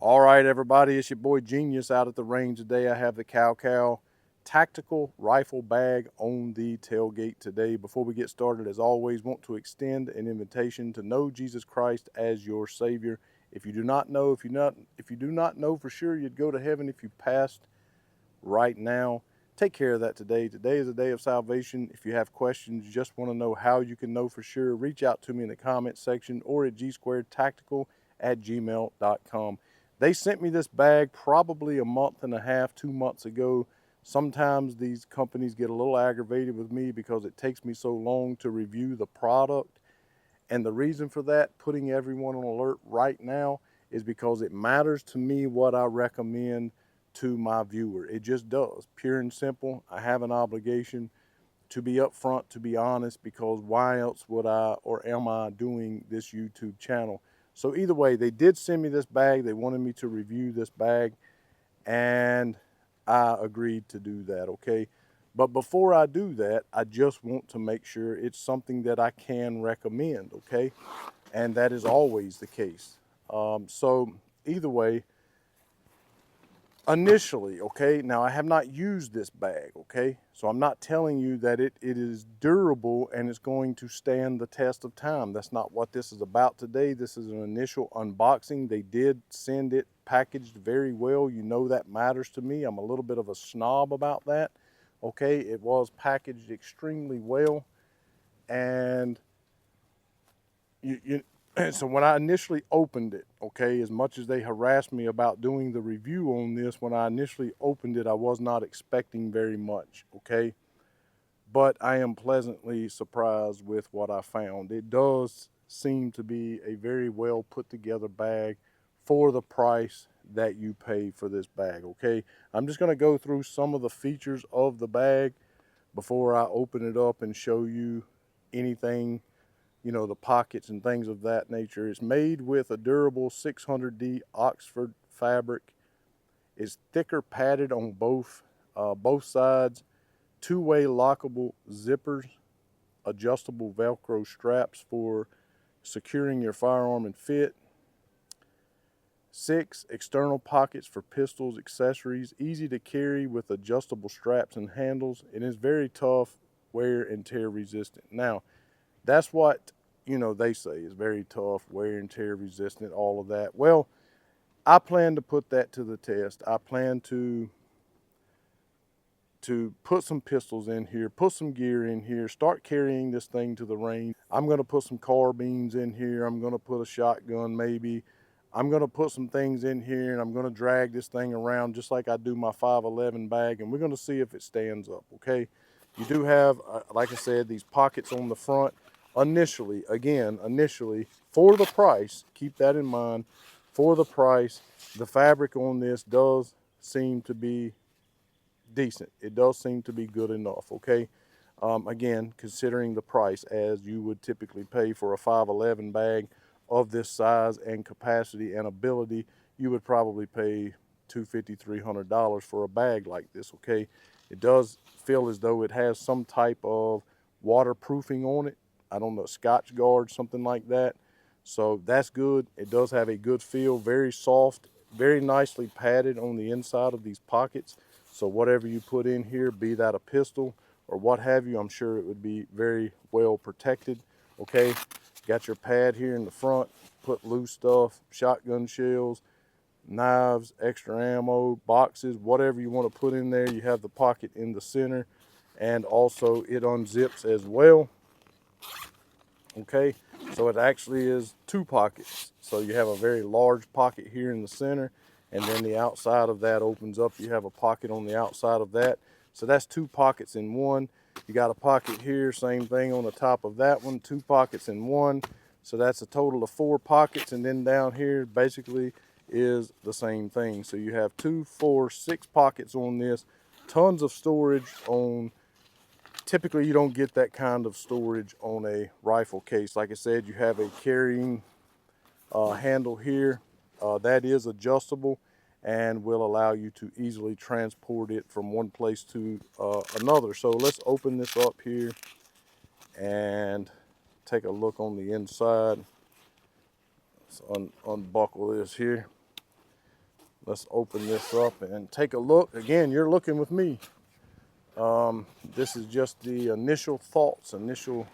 All right, everybody, it's your boy Genius out at the range today. I have the KalKal tactical rifle bag on the tailgate today. Before we get started, as always, want to extend an invitation to know Jesus Christ as your Savior. If you do not know, if you do not know for sure you'd go to heaven if you passed right now, take care of that today. Today is a day of salvation. If you have questions, you just want to know how you can know for sure, reach out to me in the comments section or at gsquaredtactical@gmail.com. They sent me this bag probably a month and a half, 2 months ago. Sometimes these companies get a little aggravated with me because it takes me so long to review the product. And the reason for that, putting everyone on alert right now, is because it matters to me what I recommend to my viewer. It just does, pure and simple. I have an obligation to be upfront, to be honest, because why else would I or am I doing this YouTube channel? So either way, they did send me this bag. They wanted me to review this bag, and I agreed to do that, okay? But before I do that, I just want to make sure it's something that I can recommend, okay? And that is always the case. So either way, initially, okay, now I have not used this bag, okay, so I'm not telling you that it is durable and it's going to stand the test of time. That's not what this is about today. This is an initial unboxing. They did send it packaged very well. You know that matters to me. I'm a little bit of a snob about that, okay. It was packaged extremely well, and you so when I initially opened it, okay, as much as they harassed me about doing the review on this, when I initially opened it, I was not expecting very much, okay? But I am pleasantly surprised with what I found. It does seem to be a very well put together bag for the price that you pay for this bag, okay? I'm just gonna go through some of the features of the bag before I open it up and show you anything, you know, the pockets and things of that nature. It's made with a durable 600D Oxford fabric. It's thicker padded on both sides. Two-way lockable zippers, adjustable Velcro straps for securing your firearm and fit. 6 external pockets for pistols, accessories, easy to carry with adjustable straps and handles. It is very tough, wear and tear resistant. Now, that's what, you know, they say is very tough, wear and tear resistant, all of that. Well, I plan to put that to the test. I plan to put some pistols in here, put some gear in here, start carrying this thing to the range. I'm going to put some carbines in here. I'm going to put a shotgun maybe. I'm going to put some things in here, and I'm going to drag this thing around just like I do my 511 bag, and we're going to see if it stands up, okay? You do have, like I said, these pockets on the front. Initially, for the price, keep that in mind, for the price, the fabric on this does seem to be decent. It does seem to be good enough, okay? Again, considering the price as you would typically pay for a 511 bag of this size and capacity and ability, you would probably pay $250, $300 for a bag like this, okay? It does feel as though it has some type of waterproofing on it. I don't know, Scotch guard, something like that. So that's good. It does have a good feel, very soft, very nicely padded on the inside of these pockets. So whatever you put in here, be that a pistol or what have you, I'm sure it would be very well protected, okay? Got your pad here in the front, put loose stuff, shotgun shells, knives, extra ammo, boxes, whatever you want to put in there. You have the pocket in the center, and also it unzips as well, okay? So it actually is 2 pockets. So you have a very large pocket here in the center, and then the outside of that opens up. You have a pocket on the outside of that. So that's 2 pockets in one. You got a pocket here, same thing on the top of that one, 2 pockets in one. So that's a total of 4 pockets, and then down here basically is the same thing. So you have 2, 4, 6 pockets on this, tons of storage on. Typically you don't get that kind of storage on a rifle case. Like I said, you have a carrying handle here that is adjustable and will allow you to easily transport it from one place to another. So let's open this up here and take a look on the inside. Let's unbuckle this here. let's open this up and take a look. Again, you're looking with me. This is just the initial thoughts, initial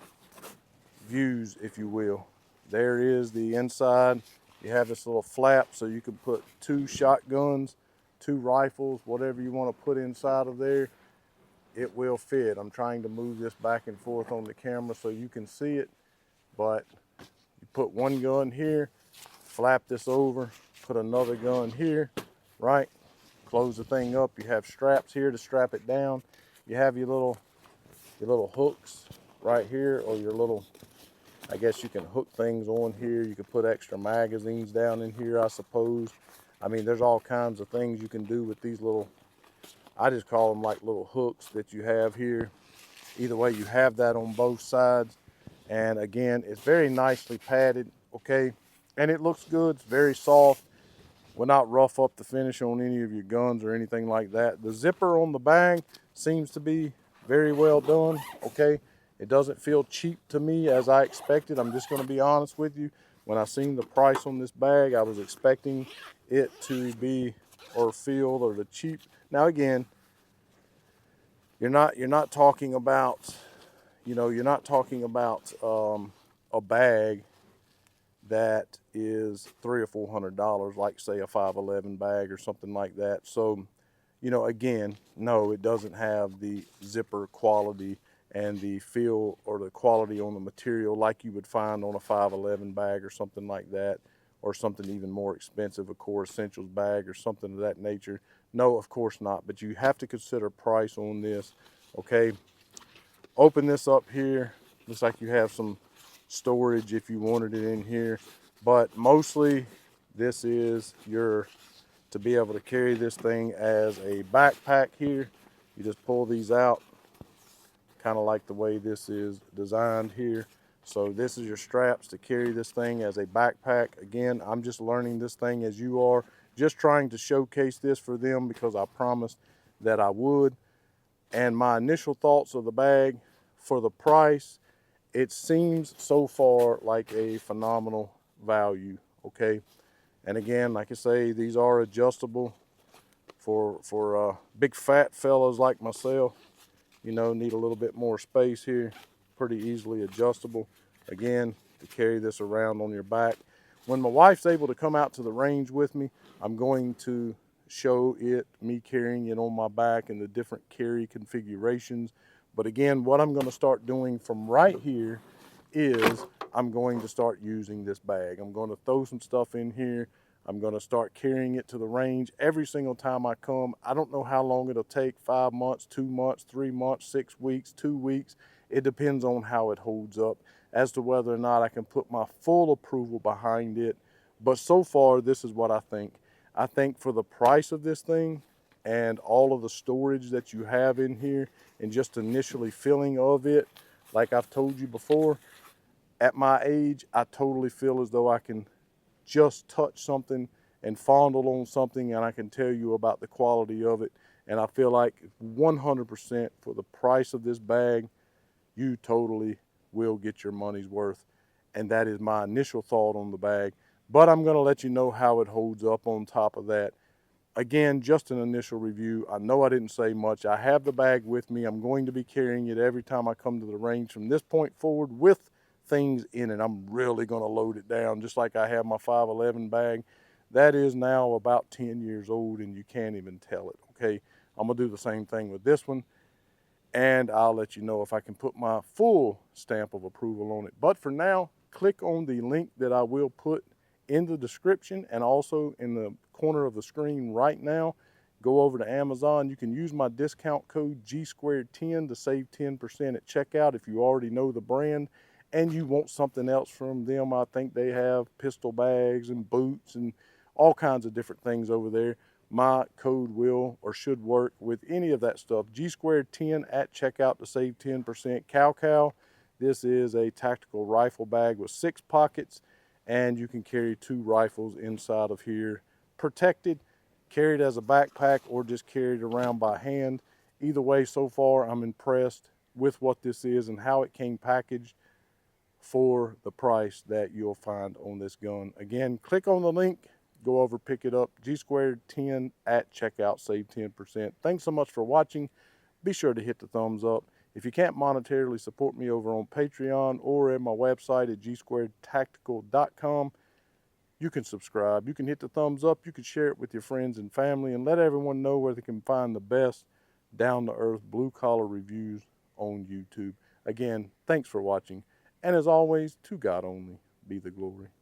views, if you will. There is the inside. You have this little flap so you can put 2 shotguns, 2 rifles, whatever you want to put inside of there. It will fit. I'm trying to move this back and forth on the camera so you can see it, but you put 1 gun here, flap this over, put another gun here, right? Close the thing up. You have straps here to strap it down. You have your little hooks right here, or your little, I guess you can hook things on here. You can put extra magazines down in here, I suppose. I mean, there's all kinds of things you can do with these little, I just call them like little hooks that you have here. Either way, you have that on both sides. And again, it's very nicely padded, okay? And it looks good, it's very soft. Will not rough up the finish on any of your guns or anything like that. The zipper on the bag seems to be very well done, okay? It doesn't feel cheap to me as I expected. I'm just gonna be honest with you. When I seen the price on this bag, I was expecting it to be or feel or the cheap. Now again, you're not talking about, you're not talking about a bag that is $300 or $400, like say a 511 bag or something like that. So, again, no, it doesn't have the zipper quality and the feel or the quality on the material like you would find on a 511 bag or something like that, or something even more expensive, a Core Essentials bag or something of that nature. No, of course not, but you have to consider price on this, okay? Open this up here. Looks like you have some storage if you wanted it in here, but mostly this is to be able to carry this thing as a backpack here. You just pull these out, kind of like the way this is designed here. So this is your straps to carry this thing as a backpack. Again, I'm just learning this thing as you are, just trying to showcase this for them because I promised that I would. And my initial thoughts of the bag for the price, it seems so far like a phenomenal value, okay? And again, like I say, these are adjustable for big fat fellas like myself. Need a little bit more space here. Pretty easily adjustable. Again, to carry this around on your back. When my wife's able to come out to the range with me, I'm going to show me carrying it on my back and the different carry configurations. But again, what I'm going to start doing from right here is I'm going to start using this bag. I'm going to throw some stuff in here. I'm going to start carrying it to the range every single time I come. I don't know how long it'll take, 5 months, 2 months, 3 months, 6 weeks, 2 weeks. It depends on how it holds up as to whether or not I can put my full approval behind it. But so far, this is what I think. I think for the price of this thing and all of the storage that you have in here and just initially filling of it, like I've told you before, at my age, I totally feel as though I can just touch something and fondle on something and I can tell you about the quality of it. And I feel like 100% for the price of this bag, you totally will get your money's worth. And that is my initial thought on the bag. But I'm going to let you know how it holds up on top of that. Again, just an initial review. I know I didn't say much. I have the bag with me. I'm going to be carrying it every time I come to the range from this point forward with things in it. I'm really going to load it down just like I have my 511 bag. That is now about 10 years old and you can't even tell it, okay? I'm going to do the same thing with this one and I'll let you know if I can put my full stamp of approval on it. But for now, click on the link that I will put in the description and also in the corner of the screen right now. Go over to Amazon. You can use my discount code G210 to save 10% at checkout if you already know the brand and you want something else from them. I think they have pistol bags and boots and all kinds of different things over there. My code will or should work with any of that stuff. G210 at checkout to save 10%. KalKal. This is a tactical rifle bag with 6 pockets and you can carry 2 rifles inside of here protected, carried as a backpack or just carried around by hand. Either way, so far I'm impressed with what this is and how it came packaged for the price that you'll find on this gun. Again, click on the link, go over, pick it up. G Squared 10 at checkout, save 10%. Thanks so much for watching. Be sure to hit the thumbs up. If you can't monetarily support me over on Patreon or at my website at gsquaredtactical.com, you can subscribe. You can hit the thumbs up. You can share it with your friends and family and let everyone know where they can find the best down-to-earth blue-collar reviews on YouTube. Again, thanks for watching. And as always, to God only be the glory.